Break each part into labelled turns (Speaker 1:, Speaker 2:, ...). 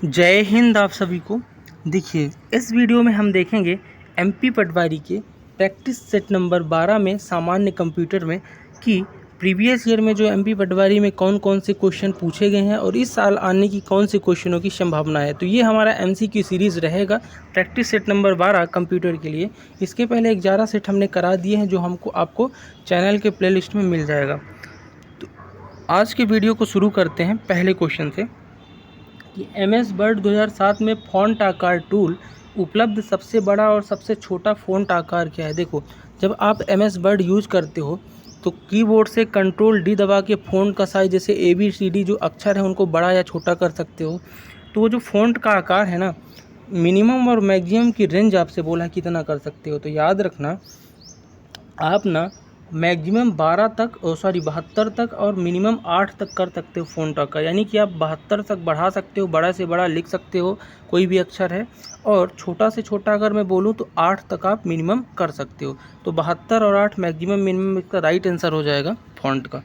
Speaker 1: जय हिंद आप सभी को। देखिए, इस वीडियो में हम देखेंगे एमपी पटवारी के प्रैक्टिस सेट नंबर 12 में सामान्य कंप्यूटर में कि प्रीवियस ईयर में जो एमपी पटवारी में कौन कौन से क्वेश्चन पूछे गए हैं और इस साल आने की कौन से क्वेश्चनों की संभावना है। तो ये हमारा एमसीक्यू सीरीज़ रहेगा प्रैक्टिस सेट नंबर 12 कंप्यूटर के लिए। इसके पहले 11 सेट हमने करा दिए हैं जो हमको आपको चैनल के प्लेलिस्ट में मिल जाएगा। तो आज के वीडियो को शुरू करते हैं पहले क्वेश्चन से कि एमएस वर्ड 2007 में फ़ॉन्ट आकार टूल उपलब्ध सबसे बड़ा और सबसे छोटा फ़ॉन्ट आकार क्या है। देखो, जब आप एमएस वर्ड यूज़ करते हो तो कीबोर्ड से कंट्रोल डी दबा के फ़ॉन्ट का साइज़ जैसे ABCD जो अक्षर है उनको बड़ा या छोटा कर सकते हो। तो वो जो फ़ॉन्ट का आकार है ना, मिनिमम और मैक्सिमम की रेंज आपसे बोला है कितना कर सकते हो। तो याद रखना, आप ना मैक्सिमम 72 तक और मिनिमम 8 तक कर सकते हो फ़ॉन्ट आकार, यानी कि आप 72 तक बढ़ा सकते हो, बड़ा से बड़ा लिख सकते हो कोई भी अक्षर है। और छोटा से छोटा अगर मैं बोलूँ तो 8 तक आप मिनिमम कर सकते हो। तो 72 और 8 मैक्सिमम मिनिमम इसका राइट आंसर हो जाएगा फ़ॉन्ट का।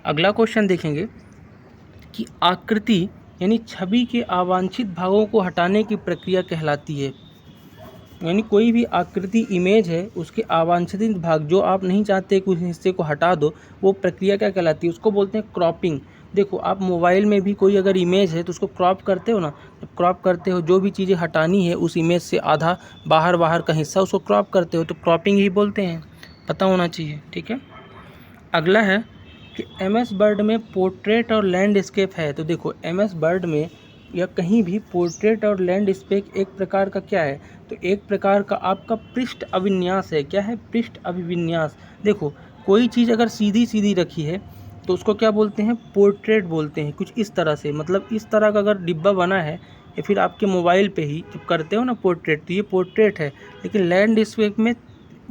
Speaker 1: अगला क्वेश्चन देखेंगे कि आकृति यानी छवि के अवांछित भागों को हटाने की प्रक्रिया कहलाती है। यानी कोई भी आकृति इमेज है उसके अवांछित भाग जो आप नहीं चाहते कि उस हिस्से को हटा दो, वो प्रक्रिया क्या कहलाती है, उसको बोलते हैं क्रॉपिंग। देखो, आप मोबाइल में भी कोई अगर इमेज है तो उसको क्रॉप करते हो ना। जब क्रॉप करते हो, जो भी चीज़ें हटानी है उस इमेज से आधा बाहर का हिस्सा उसको क्रॉप करते हो, तो क्रॉपिंग ही बोलते हैं। पता होना चाहिए, ठीक है। अगला है कि एमएस वर्ड में पोर्ट्रेट और लैंडस्केप है। तो देखो, एमएस वर्ड में या कहीं भी पोर्ट्रेट और लैंडस्केप एक प्रकार का क्या है, तो एक प्रकार का आपका पृष्ठ अभिविन्यास है। क्या है? पृष्ठ अभिविन्यास। देखो, कोई चीज़ अगर सीधी सीधी रखी है तो उसको क्या बोलते हैं, पोर्ट्रेट बोलते हैं। कुछ इस तरह से, मतलब इस तरह का अगर डिब्बा बना है या फिर आपके मोबाइल पे ही जब करते हो ना पोर्ट्रेट, तो ये पोर्ट्रेट है। लेकिन लैंडस्केप में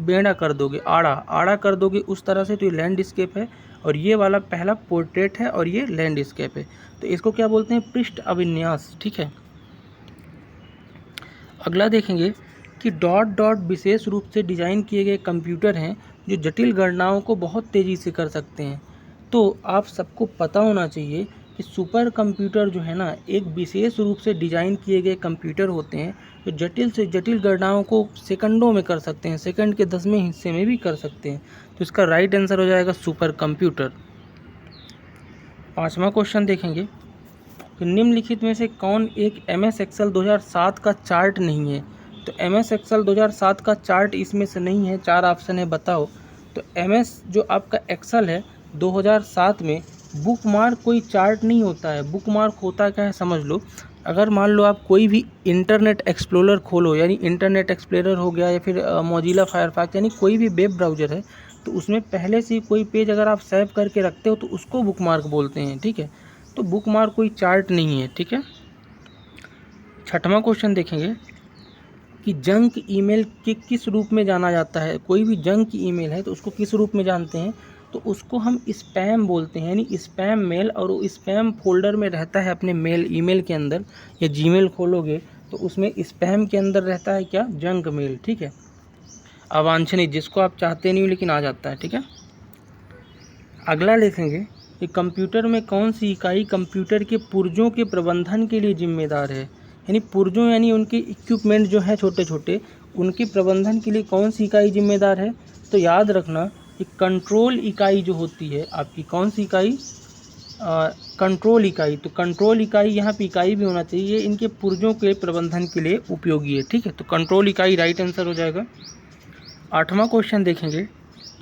Speaker 1: बेड़ा कर दोगे, आड़ा कर दोगे उस तरह से, तो ये लैंडस्केप है। और ये वाला पहला पोर्ट्रेट है और ये लैंडस्केप है। तो इसको क्या बोलते हैं, पृष्ठ अभिन्यास, ठीक है। अगला देखेंगे कि डॉट डॉट विशेष रूप से डिज़ाइन किए गए कंप्यूटर हैं जो जटिल गणनाओं को बहुत तेज़ी से कर सकते हैं। तो आप सबको पता होना चाहिए कि सुपर कंप्यूटर जो है ना, एक विशेष रूप से डिज़ाइन किए गए कंप्यूटर होते हैं जो जटिल से जटिल गणनाओं को सेकंडों में कर सकते हैं, सेकंड के 10वें हिस्से में भी कर सकते हैं। तो इसका राइट आंसर हो जाएगा सुपर कंप्यूटर। 5वां क्वेश्चन देखेंगे तो निम्नलिखित में से कौन एक MS एक्सेल 2007 का चार्ट नहीं है। तो MS एक्सेल 2007 का चार्ट इसमें से नहीं है। 4 ऑप्शन है, बताओ। तो MS जो आपका एक्सेल है 2007 में बुकमार्क कोई चार्ट नहीं होता है। बुकमार्क होता क्या है समझ लो। अगर मान लो आप कोई भी इंटरनेट एक्सप्लोरर खोलो, यानी इंटरनेट एक्सप्लोरर हो गया या फिर मोजिला फायरफॉक्स, यानी कोई भी वेब ब्राउज़र है, तो उसमें पहले से कोई पेज अगर आप सेव करके रखते हो तो उसको बुकमार्क बोलते हैं, ठीक है। तो बुकमार्क कोई चार्ट नहीं है, ठीक है। 6वां क्वेश्चन देखेंगे कि जंक ईमेल के किस रूप में जाना जाता है। कोई भी जंक ईमेल है तो उसको किस रूप में जानते हैं, तो उसको हम स्पैम बोलते हैं, यानी स्पैम मेल। और वो स्पैम फोल्डर में रहता है अपने ईमेल के अंदर। या जीमेल खोलोगे तो उसमें स्पैम के अंदर रहता है क्या, जंक मेल, ठीक है। अवांछनीय, जिसको आप चाहते नहीं हो लेकिन आ जाता है, ठीक है। अगला देखेंगे कि कंप्यूटर में कौन सी इकाई कंप्यूटर के पुर्जों के प्रबंधन के लिए जिम्मेदार है। यानी पुर्जों यानी उनके इक्विपमेंट जो है छोटे छोटे, उनके प्रबंधन के लिए कौन सी इकाई जिम्मेदार है। तो याद रखना कि कंट्रोल इकाई जो होती है आपकी, कौन सी इकाई, कंट्रोल इकाई। तो कंट्रोल इकाई, यहाँ पे इकाई भी होना चाहिए, इनके पुर्जों के प्रबंधन के लिए उपयोगी है, ठीक है। तो कंट्रोल इकाई राइट आंसर हो जाएगा। 8वां क्वेश्चन देखेंगे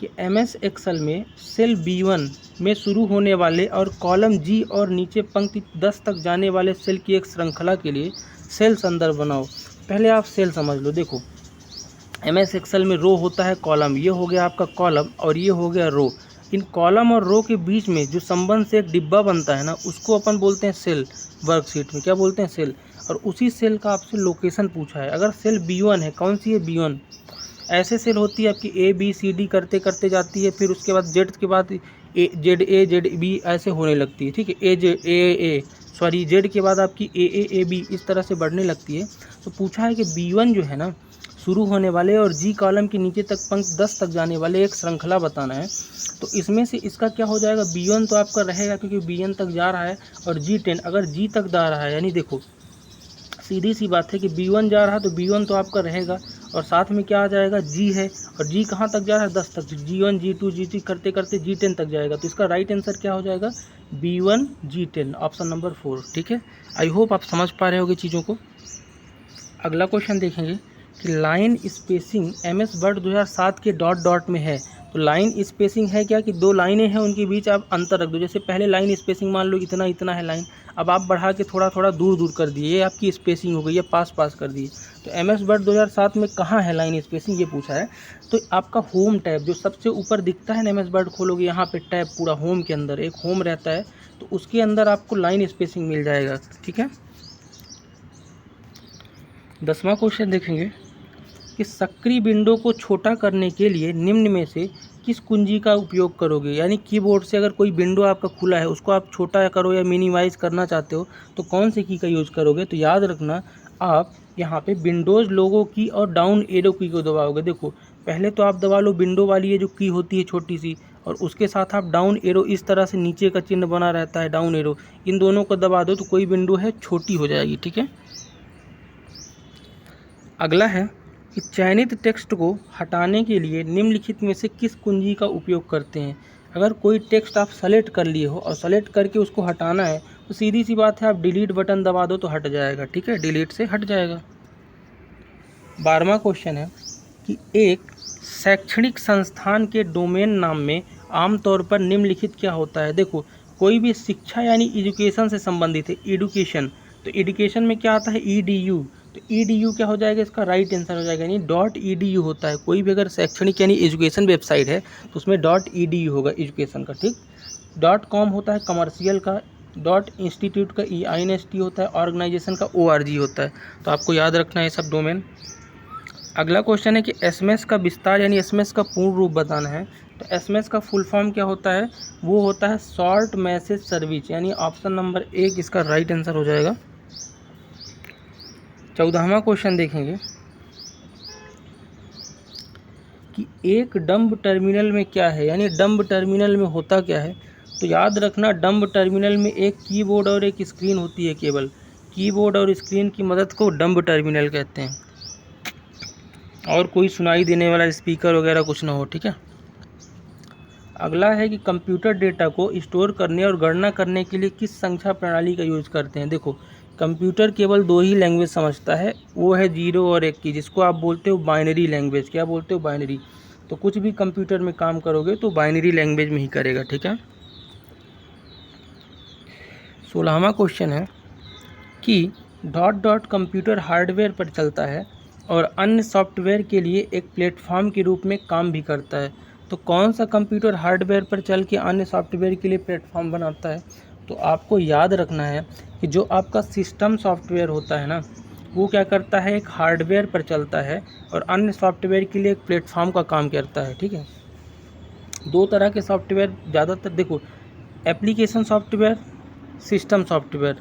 Speaker 1: कि MS एक्सेल में सेल B1 में शुरू होने वाले और कॉलम G और नीचे पंक्ति 10 तक जाने वाले सेल की एक श्रृंखला के लिए सेल संदर्भ बनाओ। पहले आप सेल समझ लो। देखो, MS एक्सेल में रो होता है, कॉलम, ये हो गया आपका कॉलम और ये हो गया रो। इन कॉलम और रो के बीच में जो संबंध से एक डिब्बा बनता है ना, उसको अपन बोलते हैं सेल। वर्कशीट में क्या बोलते हैं, सेल। और उसी सेल का आपसे लोकेशन पूछा है। अगर सेल B1 है, कौन सी है, B1। ऐसे सेल होती है आपकी ABCD करते करते जाती है, फिर उसके बाद जेड के बाद ZA ZB ऐसे होने लगती है, ठीक है। जेड के बाद आपकी AAAB इस तरह से बढ़ने लगती है। तो पूछा है कि B1 जो है ना, शुरू होने वाले और G कॉलम के नीचे तक पंक्ति 10 तक जाने वाले एक श्रृंखला बताना है। तो इसमें से इसका क्या हो जाएगा, B1 तो आपका रहेगा क्योंकि B1 तक जा रहा है, और G10 अगर G तक जा रहा है, यानी देखो सीधी सी बात है कि B1 जा रहा है तो B1 तो आपका रहेगा, और साथ में क्या आ जाएगा, G है, और G कहाँ तक जा रहा है, 10 तक, G1 G2 G3 करते करते G10 तक जाएगा। तो इसका राइट आंसर क्या हो जाएगा, B1 G10, ऑप्शन नंबर 4। ठीक है, आई होप आप समझ पा रहे होगे चीज़ों को। अगला क्वेश्चन देखेंगे कि लाइन स्पेसिंग MS वर्ड 2007 के डॉट डॉट में है। तो लाइन स्पेसिंग है क्या कि दो लाइनें हैं, उनके बीच आप अंतर रख दो। जैसे पहले लाइन स्पेसिंग मान लो इतना इतना है लाइन, अब आप बढ़ा के थोड़ा थोड़ा दूर दूर कर दिए, ये आपकी स्पेसिंग हो गई, ये पास पास कर दिए। तो MS वर्ड 2007 में कहाँ है लाइन स्पेसिंग, ये पूछा है। तो आपका होम टैब जो सबसे ऊपर दिखता है ना, MS वर्ड खोलोगे यहाँ पे टैब पूरा होम के अंदर एक होम रहता है, तो उसके अंदर आपको लाइन स्पेसिंग मिल जाएगा। ठीक है, 10वां क्वेश्चन देखेंगे कि सक्रिय विंडो को छोटा करने के लिए निम्न में से किस कुंजी का उपयोग करोगे। यानी कीबोर्ड से अगर कोई विंडो आपका खुला है उसको आप छोटा करो या मिनिमाइज़ करना चाहते हो तो कौन से की का यूज़ करोगे। तो याद रखना आप यहाँ पे विंडोज़ लोगो की और डाउन एरो की को दबाओगे। देखो पहले तो आप दबा लो विंडो वाली ये जो की होती है छोटी सी, और उसके साथ आप डाउन एरो, इस तरह से नीचे का चिन्ह बना रहता है डाउन एरो, इन दोनों को दबा दो तो कोई विंडो है छोटी हो जाएगी। ठीक है, अगला है कि चयनित टेक्स्ट को हटाने के लिए निम्नलिखित में से किस कुंजी का उपयोग करते हैं। अगर कोई टेक्स्ट आप सेलेक्ट कर लिए हो और सेलेक्ट करके उसको हटाना है तो सीधी सी बात है, आप डिलीट बटन दबा दो तो हट जाएगा। ठीक है, डिलीट से हट जाएगा। 12वां क्वेश्चन है कि एक शैक्षणिक संस्थान के डोमेन नाम में आमतौर पर निम्नलिखित क्या होता है। देखो कोई भी शिक्षा यानी एजुकेशन से संबंधित है, एडुकेशन, तो एडुकेशन में क्या आता है, EDU, तो EDU क्या हो जाएगा, इसका राइट आंसर हो जाएगा। यानी .edu होता है, कोई भी अगर शैक्षणिक यानी एजुकेशन वेबसाइट है तो उसमें .edu होगा एजुकेशन का। ठीक, .com होता है कमर्शियल का, .इंस्टीट्यूट का INST होता है, ऑर्गेनाइजेशन का ORG होता है। तो आपको याद रखना है सब डोमेन। अगला क्वेश्चन है कि SMS का विस्तार यानी SMS का पूर्ण रूप बताना है। तो SMS का फुल फॉर्म क्या होता है, वो होता है शॉर्ट मैसेज सर्विस, यानी ऑप्शन नंबर 1 इसका राइट आंसर हो जाएगा। 14वां क्वेश्चन देखेंगे कि एक डंब टर्मिनल में क्या है, यानी डंब टर्मिनल में होता क्या है। तो याद रखना डंब टर्मिनल में एक कीबोर्ड और एक स्क्रीन होती है, केवल कीबोर्ड और स्क्रीन की मदद को डंब टर्मिनल कहते हैं, और कोई सुनाई देने वाला स्पीकर वगैरह कुछ ना हो। ठीक है, अगला है कि कंप्यूटर डेटा को स्टोर करने और गणना करने के लिए किस संख्या प्रणाली का यूज़ करते हैं। देखो कंप्यूटर केवल 2 ही लैंग्वेज समझता है, वो है 0 और 1 की, जिसको आप बोलते हो बाइनरी लैंग्वेज। क्या बोलते हो, बाइनरी। तो कुछ भी कंप्यूटर में काम करोगे तो बाइनरी लैंग्वेज में ही करेगा। ठीक है, 16वां क्वेश्चन है कि डॉट डॉट कंप्यूटर हार्डवेयर पर चलता है और अन्य सॉफ्टवेयर के लिए एक प्लेटफॉर्म के रूप में काम भी करता है। तो कौन सा कंप्यूटर हार्डवेयर पर चल के अन्य सॉफ्टवेयर के लिए प्लेटफॉर्म बनाता है। तो आपको याद रखना है कि जो आपका सिस्टम सॉफ्टवेयर होता है ना, वो क्या करता है, एक हार्डवेयर पर चलता है और अन्य सॉफ्टवेयर के लिए एक प्लेटफॉर्म का काम करता है। ठीक है, 2 तरह के सॉफ्टवेयर ज़्यादातर देखो, एप्लीकेशन सॉफ्टवेयर, सिस्टम सॉफ्टवेयर,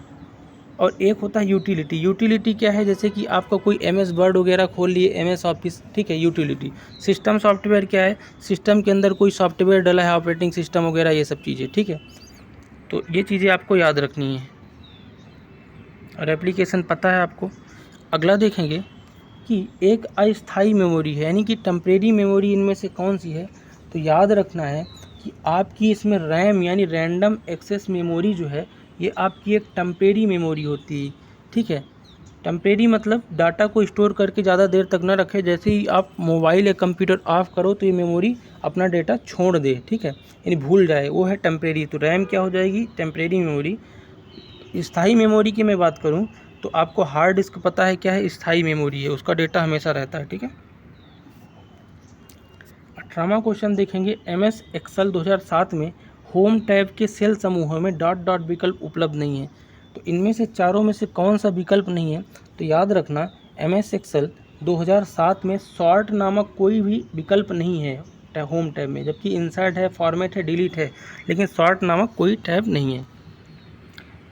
Speaker 1: और एक होता है यूटिलिटी। यूटिलिटी क्या है, जैसे कि आपका कोई MS वर्ड वगैरह खोल लिए, MS ऑफिस। ठीक है, यूटिलिटी। सिस्टम सॉफ्टवेयर क्या है, सिस्टम के अंदर कोई सॉफ्टवेयर डला है, ऑपरेटिंग सिस्टम वगैरह ये सब चीज़ें। ठीक है, तो ये चीज़ें आपको याद रखनी है, और एप्लीकेशन पता है आपको। अगला देखेंगे कि एक अस्थायी मेमोरी है, यानी कि टेम्परेरी मेमोरी इनमें से कौन सी है। तो याद रखना है कि आपकी इसमें रैम यानी रैंडम एक्सेस मेमोरी जो है, ये आपकी एक टेम्परेरी मेमोरी होती है। ठीक है, टेम्परेरी मतलब डाटा को स्टोर करके ज़्यादा देर तक ना रखे, जैसे ही आप मोबाइल या कंप्यूटर ऑफ करो तो ये मेमोरी अपना डेटा छोड़ दे। ठीक है, यानी भूल जाए, वो है टेम्परेरी। तो रैम क्या हो जाएगी, टेम्परेरी मेमोरी। स्थायी मेमोरी की मैं बात करूं तो आपको हार्ड डिस्क पता है क्या है, स्थायी मेमोरी है, उसका डेटा हमेशा रहता है। ठीक है, 18वां क्वेश्चन देखेंगे, MS एक्सेल 2007 में होम टैब के सेल समूहों में डॉट डॉट विकल्प उपलब्ध नहीं है। तो इनमें से चारों में से कौन सा विकल्प नहीं है। तो याद रखना MS एक्सेल 2007 में सॉर्ट नामक कोई भी विकल्प नहीं है होम टैब में, जबकि इंसर्ट है, फॉर्मेट है, डिलीट है, लेकिन सॉर्ट नामक कोई टैब नहीं है।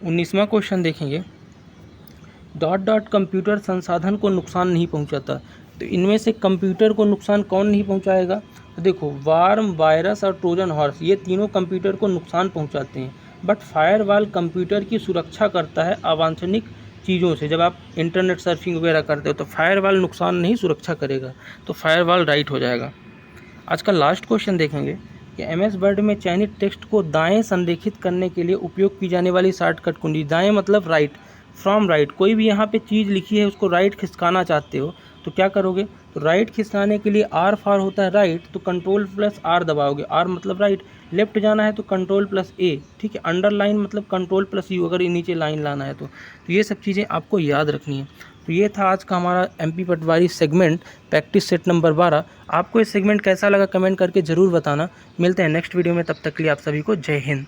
Speaker 1: 19वां क्वेश्चन देखेंगे, डॉट डॉट कंप्यूटर संसाधन को नुकसान नहीं पहुंचाता। तो इनमें से कंप्यूटर को नुकसान कौन नहीं पहुंचाएगा। तो देखो वार्म, वायरस और ट्रोजन हॉर्स, ये तीनों कंप्यूटर को नुकसान पहुंचाते हैं, बट फायरवॉल कंप्यूटर की सुरक्षा करता है अवांछनीय चीज़ों से, जब आप इंटरनेट सर्फिंग वगैरह करते हो तो फायरवॉल नुकसान नहीं, सुरक्षा करेगा, तो फायरवॉल राइट हो जाएगा। आज का लास्ट क्वेश्चन देखेंगे कि एमएस वर्ड में चयनित टेक्स्ट को दाएं संरेखित करने के लिए उपयोग की जाने वाली शॉर्टकट कुंजी। दाएं मतलब राइट, फ्रॉम राइट। कोई भी यहाँ पे चीज़ लिखी है उसको राइट खिसकाना चाहते हो तो क्या करोगे, तो राइट खिसकाने के लिए आर फॉर होता है राइट, तो कंट्रोल प्लस आर दबाओगे, आर मतलब राइट। लेफ्ट जाना है तो कंट्रोल प्लस ए, ठीक है। अंडरलाइन मतलब कंट्रोल प्लस यू, अगर नीचे लाइन लाना है तो ये सब चीज़ें आपको याद रखनी है। तो ये था आज का हमारा एमपी पटवारी सेगमेंट प्रैक्टिस सेट नंबर 12। आपको ये सेगमेंट कैसा लगा कमेंट करके ज़रूर बताना। मिलते हैं नेक्स्ट वीडियो में, तब तक के लिए आप सभी को जय हिंद।